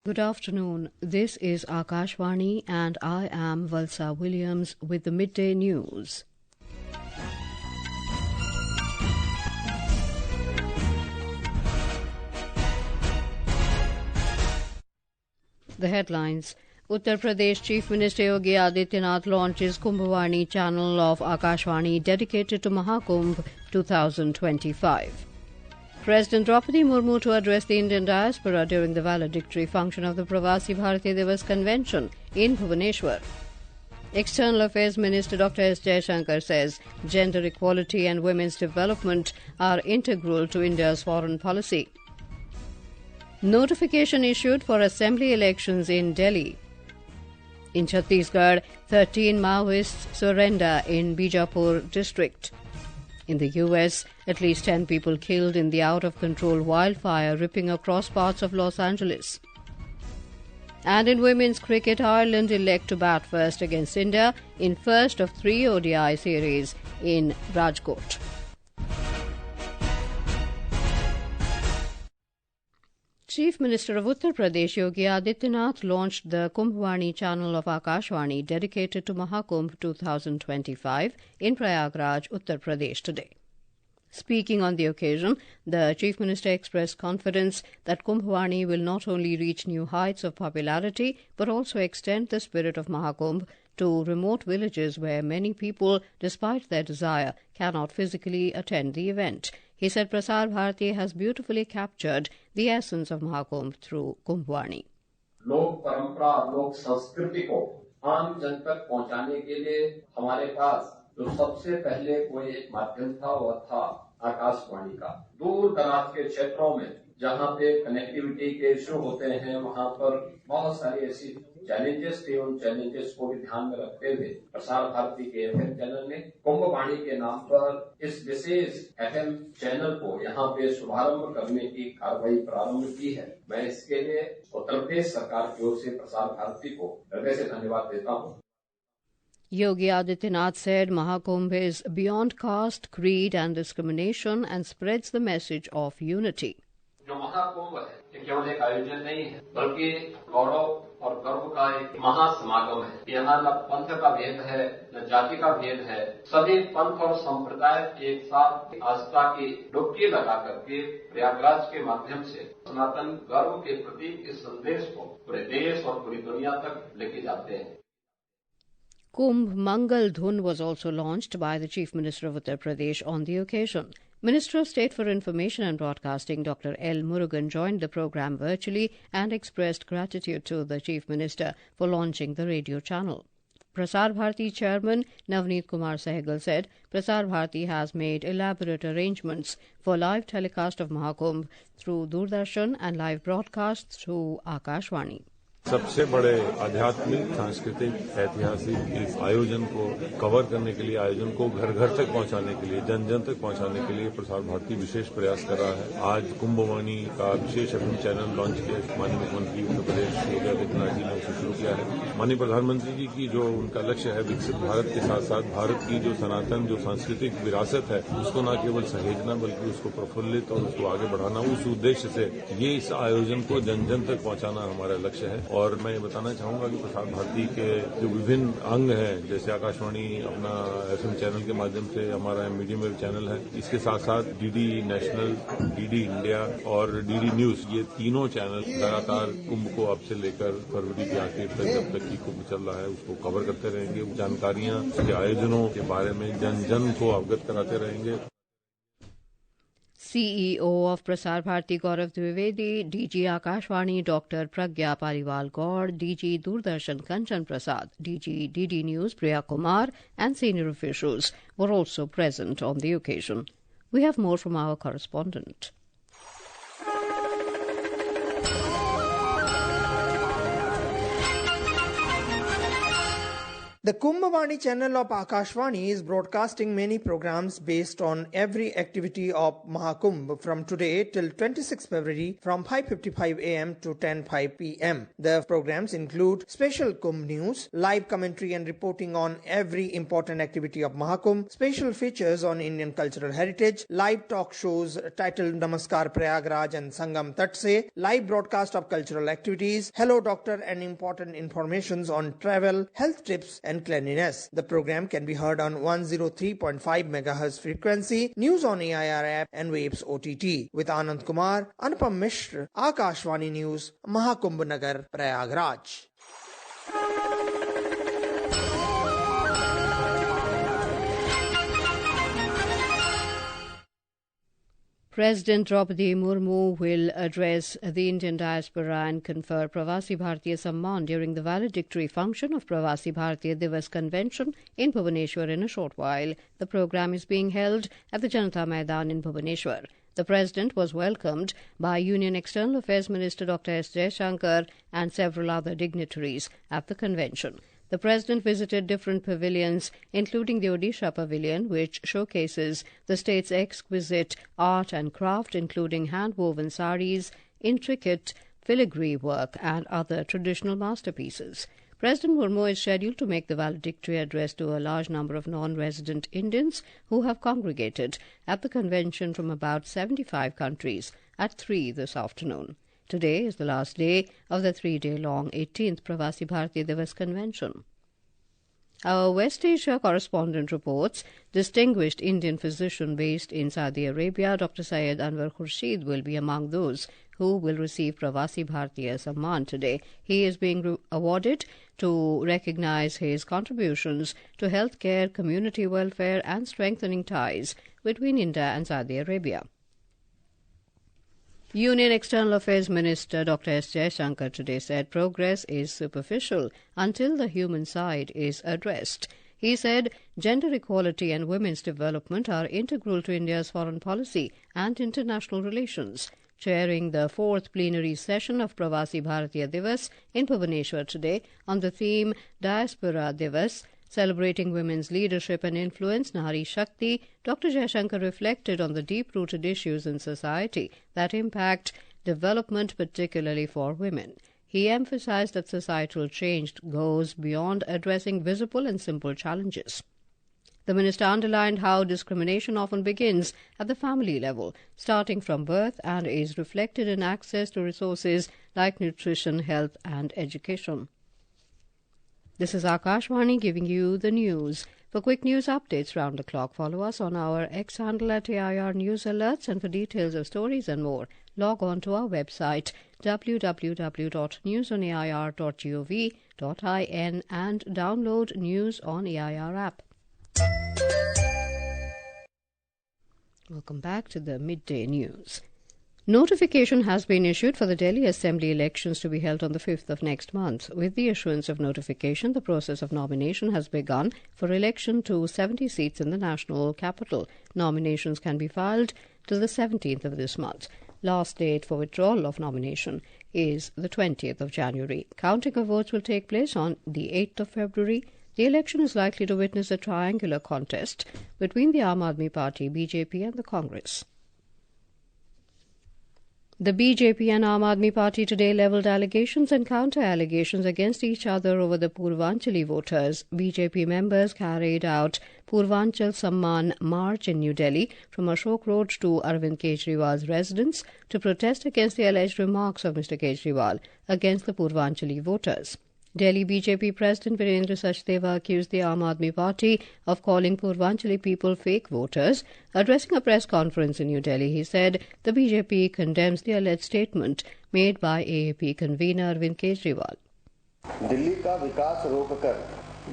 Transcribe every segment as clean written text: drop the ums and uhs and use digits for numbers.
Good afternoon. This is Akashvani and I am Valsa Williams with the midday news. The headlines. Uttar Pradesh Chief Minister Yogi Adityanath launches Kumbhwani channel of Akashvani dedicated to Mahakumbh 2025. President Draupadi Murmu to address the Indian diaspora during the valedictory function of the Pravasi Bharatiya Divas Convention in Bhubaneswar. External Affairs Minister Dr. S. Jaishankar says gender equality and women's development are integral to India's foreign policy. Notification issued for assembly elections in Delhi. In Chhattisgarh, 13 Maoists surrender in Bijapur district. In the US, at least 10 people killed in the out-of-control wildfire ripping across parts of Los Angeles. And in women's cricket, Ireland elect to bat first against India in first of 3 ODI series in Rajkot. Chief Minister of Uttar Pradesh Yogi Adityanath launched the Kumbhwani channel of Akashvani dedicated to Mahakumbh 2025 in Prayagraj, Uttar Pradesh today. Speaking on the occasion, the Chief Minister expressed confidence that Kumbhwani will not only reach new heights of popularity but also extend the spirit of Mahakumbh to remote villages where many people, despite their desire, cannot physically attend the event. He said Prasar Bharati has beautifully captured the essence of Mahakumbh through Kumbhwani. लोक परंपरा और लोक संस्कृति को आम जन तक पहुंचाने के लिए हमारे पास जो सबसे पहले कोई एक माध्यम था वह था आकाशवाणी का। दूर दराज के क्षेत्रों में जहां पे कनेक्टिविटी के इश्यू होते हैं वहां पर बहुत सारी ऐसी चैलेंजेस थे। उन चैलेंजेस को भी ध्यान में रखते हुए प्रसार भारती के एफएम चैनल ने कुंभवाणी के नाम पर इस विशेष एफएम चैनल को यहाँ पे शुभारंभ करने की कार्रवाई प्रारंभ की है। मैं इसके लिए उत्तर प्रदेश सरकार की ओर से प्रसार भारती को हृदय से धन्यवाद देता हूँ। Yogi Adityanath said Mahakumbh is beyond caste, creed and discrimination and spreads the message of unity. जो महाकुंभ है ये केवल एक आयोजन नहीं है बल्कि गौरव और गर्व का एक महासमागम है। यहाँ न पंथ का भेद है न जाति का भेद है। सभी पंथ और संप्रदाय एक साथ आस्था की डुबकी लगा करके प्रयागराज के माध्यम से सनातन गर्व के प्रति इस संदेश को पूरे देश और पूरी दुनिया तक लेके जाते हैं। Kumbh Mangal Dhun was also launched by the Chief Minister of Uttar Pradesh on the occasion. Minister of State for Information and Broadcasting Dr. L. Murugan joined the program virtually and expressed gratitude to the Chief Minister for launching the radio channel. Prasar Bharati Chairman Navneet Kumar Sehgal said Prasar Bharati has made elaborate arrangements for live telecast of Mahakumbh through Doordarshan and live broadcasts through Akashvani. सबसे बड़े आध्यात्मिक, सांस्कृतिक, ऐतिहासिक इस आयोजन को cover करने के लिए, आयोजन को घर घर तक पहुंचाने के लिए, जन जन तक पहुंचाने के लिए प्रसार भारती विशेष प्रयास कर रहा है। आज कुंभवाणी का विशेष एफएम चैनल लॉन्च किया। माननीय मुख्यमंत्री उत्तर प्रदेश योगी आदित्यनाथ जी ने उसे शुरू किया है। माननीय प्रधानमंत्री जी की जो उनका लक्ष्य है विकसित भारत के साथ साथ भारत की जो सनातन जो सांस्कृतिक विरासत है उसको न केवल सहेजना बल्कि उसको प्रफुल्लित और उसको आगे बढ़ाना, उस उद्देश्य से ये इस आयोजन को जन जन तक पहुंचाना हमारा लक्ष्य है। और मैं ये बताना चाहूंगा कि प्रसार भारती के जो विभिन्न अंग हैं जैसे आकाशवाणी अपना एफएम चैनल के माध्यम से हमारा मीडियम वेव चैनल है, इसके साथ साथ डीडी नेशनल, डीडी इंडिया और डीडी न्यूज, ये तीनों चैनल लगातार कुंभ को अब से लेकर फरवरी के आखिर तक जब तक की कुंभ चल रहा है उसको कवर करते रहेंगे। जानकारियां उसके आयोजनों के बारे में जन जन को अवगत कराते रहेंगे। CEO of Prasar Bharati Gaurav Dwivedi, DG Akashvani Dr. Pragya Pariwal Gaur, DG Doordarshan Kanchan Prasad, DG DD News Priya Kumar and senior officials were also present on the occasion. We have more from our correspondent. The Kumbhwani channel of Akashvani is broadcasting many programs based on every activity of Mahakumbh from today till 26 February from 5:55 am to 10:05 pm. The programs include special Kumbh news, live commentary and reporting on every important activity of Mahakumbh, special features on Indian cultural heritage, live talk shows titled Namaskar Prayagraj and Sangam Tat Se, live broadcast of cultural activities, Hello Doctor and important informations on travel, health tips and cleanliness. The program can be heard on 103.5 MHz frequency, news on AIR app and Waves OTT. With Anand Kumar, Anupam Mishra, Akashvani News, Mahakumbh Nagar, Prayagraj. President Draupadi Murmu will address the Indian diaspora and confer Pravasi Bharatiya Samman during the valedictory function of Pravasi Bharatiya Divas Convention in Bhubaneswar in a short while. The program is being held at the Janata Maidan in Bhubaneswar. The President was welcomed by Union External Affairs Minister Dr. S. Jaishankar and several other dignitaries at the convention. The President visited different pavilions, including the Odisha Pavilion, which showcases the state's exquisite art and craft, including hand-woven saris, intricate filigree work, and other traditional masterpieces. President Murmu is scheduled to make the valedictory address to a large number of non-resident Indians who have congregated at the convention from about 75 countries at 3 this afternoon. Today is the last day of the 3-day-long 18th Pravasi Bharatiya Divas Convention. Our West Asia correspondent reports distinguished Indian physician based in Saudi Arabia, Dr. Syed Anwar Khurshid, will be among those who will receive Pravasi Bharatiya Samman today. He is being awarded to recognize his contributions to healthcare, community welfare and strengthening ties between India and Saudi Arabia. Union External Affairs Minister Dr. S. Jaishankar today said progress is superficial until the human side is addressed. He said gender equality and women's development are integral to India's foreign policy and international relations. Chairing the 4th plenary session of Pravasi Bharatiya Divas in Bhubaneswar today on the theme Diaspora Divas, celebrating women's leadership and influence, Nari Shakti, Dr. Jaishankar reflected on the deep-rooted issues in society that impact development, particularly for women. He emphasized that societal change goes beyond addressing visible and simple challenges. The minister underlined how discrimination often begins at the family level, starting from birth, and is reflected in access to resources like nutrition, health, and education. This is Akashvani giving you the news. For quick news updates round the clock, follow us on our X handle at AIR News Alerts, and for details of stories and more, log on to our website www.newsonair.gov.in and download News on AIR app. Welcome back to the midday news. Notification has been issued for the Delhi Assembly elections to be held on the 5th of next month. With the issuance of notification, the process of nomination has begun for election to 70 seats in the national capital. Nominations can be filed till the 17th of this month. Last date for withdrawal of nomination is the 20th of January. Counting of votes will take place on the 8th of February. The election is likely to witness a triangular contest between the Aam Aadmi Party, BJP and the Congress. The BJP and Aam Aadmi Party today levelled allegations and counter-allegations against each other over the Purvanchali voters. BJP members carried out Purvanchal Samman March in New Delhi from Ashok Road to Arvind Kejriwal's residence to protest against the alleged remarks of Mr. Kejriwal against the Purvanchali voters. Delhi BJP President Virendra Sachdeva accused the Aam Aadmi Party of calling Purvanchali people fake voters. Addressing a press conference in New Delhi, he said the BJP condemns the alleged statement made by AAP convener Arvind Kejriwal. Delhi का विकास रोककर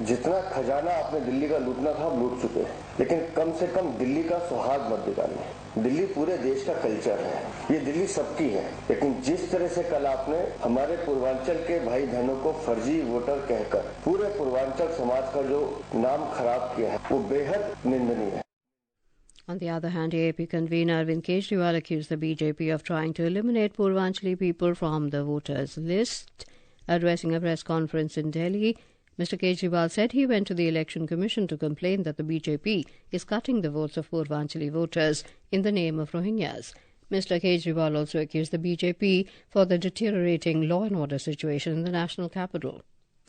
जितना खजाना आपने दिल्ली का लूटना था लूट चुके हैं, लेकिन कम से कम दिल्ली का सुहाग मत बिगाड़िए। दिल्ली पूरे देश का कल्चर है, ये दिल्ली सबकी है, लेकिन जिस तरह से कल आपने हमारे पूर्वांचल के भाई बहनों को फर्जी वोटर कहकर पूरे पूर्वांचल समाज का जो नाम खराब किया है वो बेहद निंदनीय है। On the other hand, AAP convener Arvind Kejriwal accused the BJP of trying to eliminate Purvanchali people from the voters' list. Addressing a press conference in Delhi, Mr. Kejriwal said he went to the Election Commission to complain that the BJP is cutting the votes of Purvanchali voters in the name of Rohingyas. Mr. Kejriwal also accused the BJP for the deteriorating law and order situation in the national capital.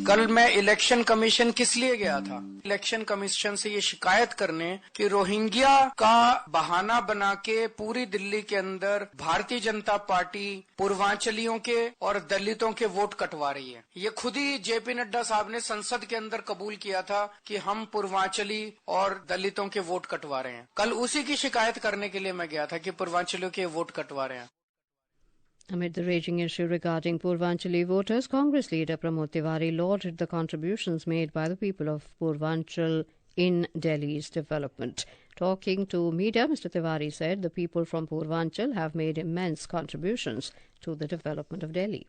कल मैं election commission किस लिए गया था? Election commission से ये शिकायत करने कि रोहिंग्या का बहाना बना के पूरी दिल्ली के अंदर भारतीय जनता पार्टी पूर्वांचलियों के और दलितों के वोट कटवा रही है। ये खुद ही जेपी नड्डा साहब ने संसद के अंदर कबूल किया था कि हम पूर्वांचली और दलितों के वोट कटवा रहे हैं। कल उसी की शिकायत करने के लिए मैं गया था कि पूर्वांचलियों के वोट कटवा रहे हैं। Amid the raging issue regarding Purvanchali voters, Congress leader Pramod Tiwari lauded the contributions made by the people of Purvanchal in Delhi's development. Talking to media, Mr. Tiwari said the people from Purvanchal have made immense contributions to the development of Delhi.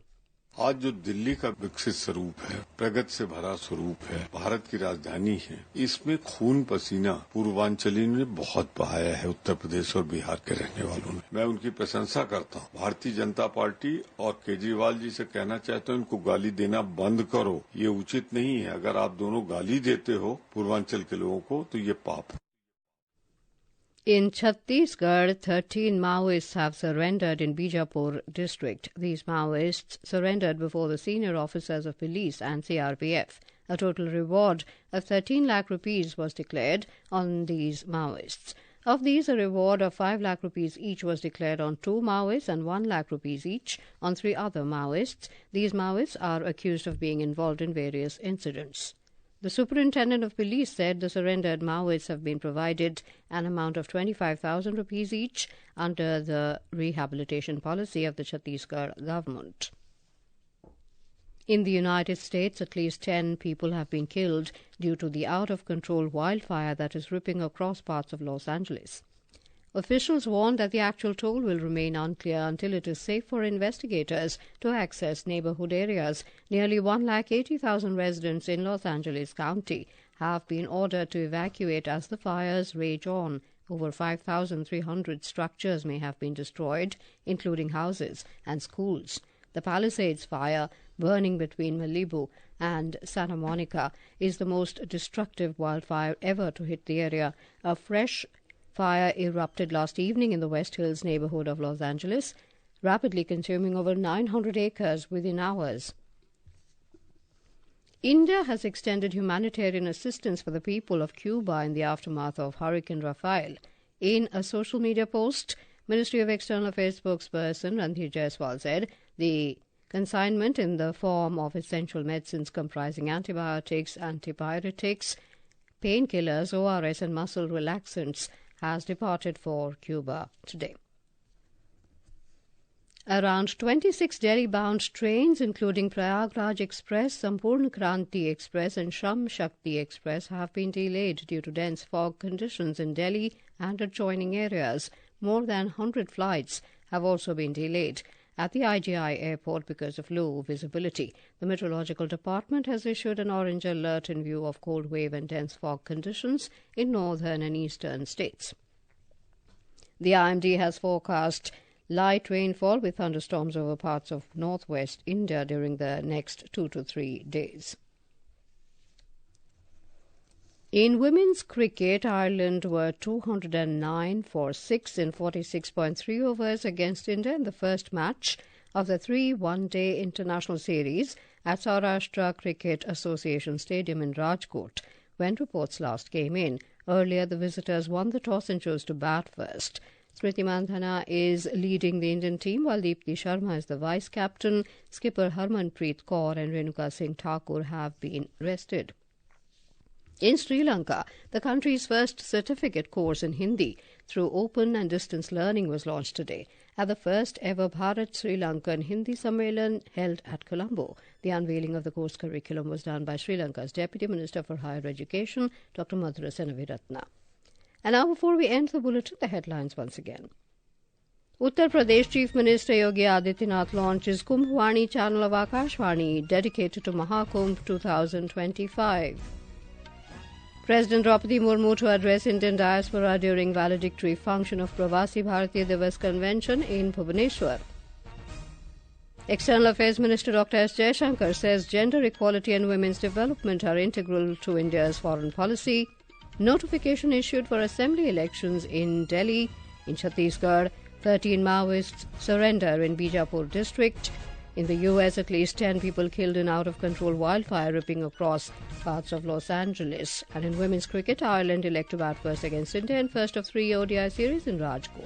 आज जो दिल्ली का विकसित स्वरूप है, प्रगति से भरा स्वरूप है, भारत की राजधानी है, इसमें खून पसीना पूर्वांचलियों ने बहुत बहाया है, उत्तर प्रदेश और बिहार के रहने वालों ने। मैं उनकी प्रशंसा करता हूँ। भारतीय जनता पार्टी और केजरीवाल जी से कहना चाहता हूँ, इनको गाली देना बंद करो, ये उचित नहीं है। अगर आप दोनों गाली देते हो पूर्वांचल के लोगों को तो ये पाप है। In Chhattisgarh, 13 Maoists have surrendered in Bijapur district. These Maoists surrendered before the senior officers of police and CRPF. A total reward of 13 lakh rupees was declared on these Maoists. Of these, a reward of 5 lakh rupees each was declared on 2 Maoists and 1 lakh rupees each on 3 other Maoists. These Maoists are accused of being involved in various incidents. The superintendent of police said the surrendered Maoists have been provided an amount of 25,000 rupees each under the rehabilitation policy of the Chhattisgarh government. In the United States, at least 10 people have been killed due to the out-of-control wildfire that is ripping across parts of Los Angeles. Officials warn that the actual toll will remain unclear until it is safe for investigators to access neighborhood areas. Nearly 180,000 residents in Los Angeles County have been ordered to evacuate as the fires rage on. Over 5,300 structures may have been destroyed, including houses and schools. The Palisades fire, burning between Malibu and Santa Monica, is the most destructive wildfire ever to hit the area. A fresh fire erupted last evening in the West Hills neighborhood of Los Angeles, rapidly consuming over 900 acres within hours. India has extended humanitarian assistance for the people of Cuba in the aftermath of Hurricane Rafael. In a social media post, Ministry of External Affairs spokesperson Randhir Jaiswal said the consignment in the form of essential medicines comprising antibiotics, antipyretics, painkillers, ORS and muscle relaxants has departed for Cuba today. Around 26 Delhi-bound trains, including Prayagraj Express, Sampurna Kranti Express and Shram Shakti Express, have been delayed due to dense fog conditions in Delhi and adjoining areas. More than 100 flights have also been delayed at the IGI airport because of low visibility. The Meteorological Department has issued an orange alert in view of cold wave and dense fog conditions in northern and eastern states. The IMD has forecast light rainfall with thunderstorms over parts of northwest India during the next 2 to 3 days. In women's cricket, Ireland were 209 for 6 in 46.3 overs against India in the first match of the 3 one-day international series at Saurashtra Cricket Association Stadium in Rajkot when reports last came in. Earlier, the visitors won the toss and chose to bat first. Smriti Mandhana is leading the Indian team while Deepti Sharma is the vice-captain. Skipper Harmanpreet Kaur and Renuka Singh Thakur have been rested. In Sri Lanka, the country's first certificate course in Hindi through open and distance learning was launched today at the first ever Bharat Sri Lankan Hindi Sammelan held at Colombo. The unveiling of the course curriculum was done by Sri Lanka's Deputy Minister for Higher Education, Dr. Madhura Senaviratna. And now, before we end the bulletin, the headlines once again. Uttar Pradesh Chief Minister Yogi Adityanath launches Kumbhwani channel of Akashvani dedicated to Mahakumbh 2025. President Draupadi Murmu to address Indian diaspora during valedictory function of Pravasi Bharatiya Divas Convention in Bhubaneswar. External Affairs Minister Dr. S. Jaishankar says gender equality and women's development are integral to India's foreign policy. Notification issued for assembly elections in Delhi. In Chhattisgarh, 13 Maoists surrender in Bijapur district. In the US, at least 10 people killed in out-of-control wildfire ripping across parts of Los Angeles. And in women's cricket, Ireland elect to bat first against India in first of 3 ODI series in Rajkot.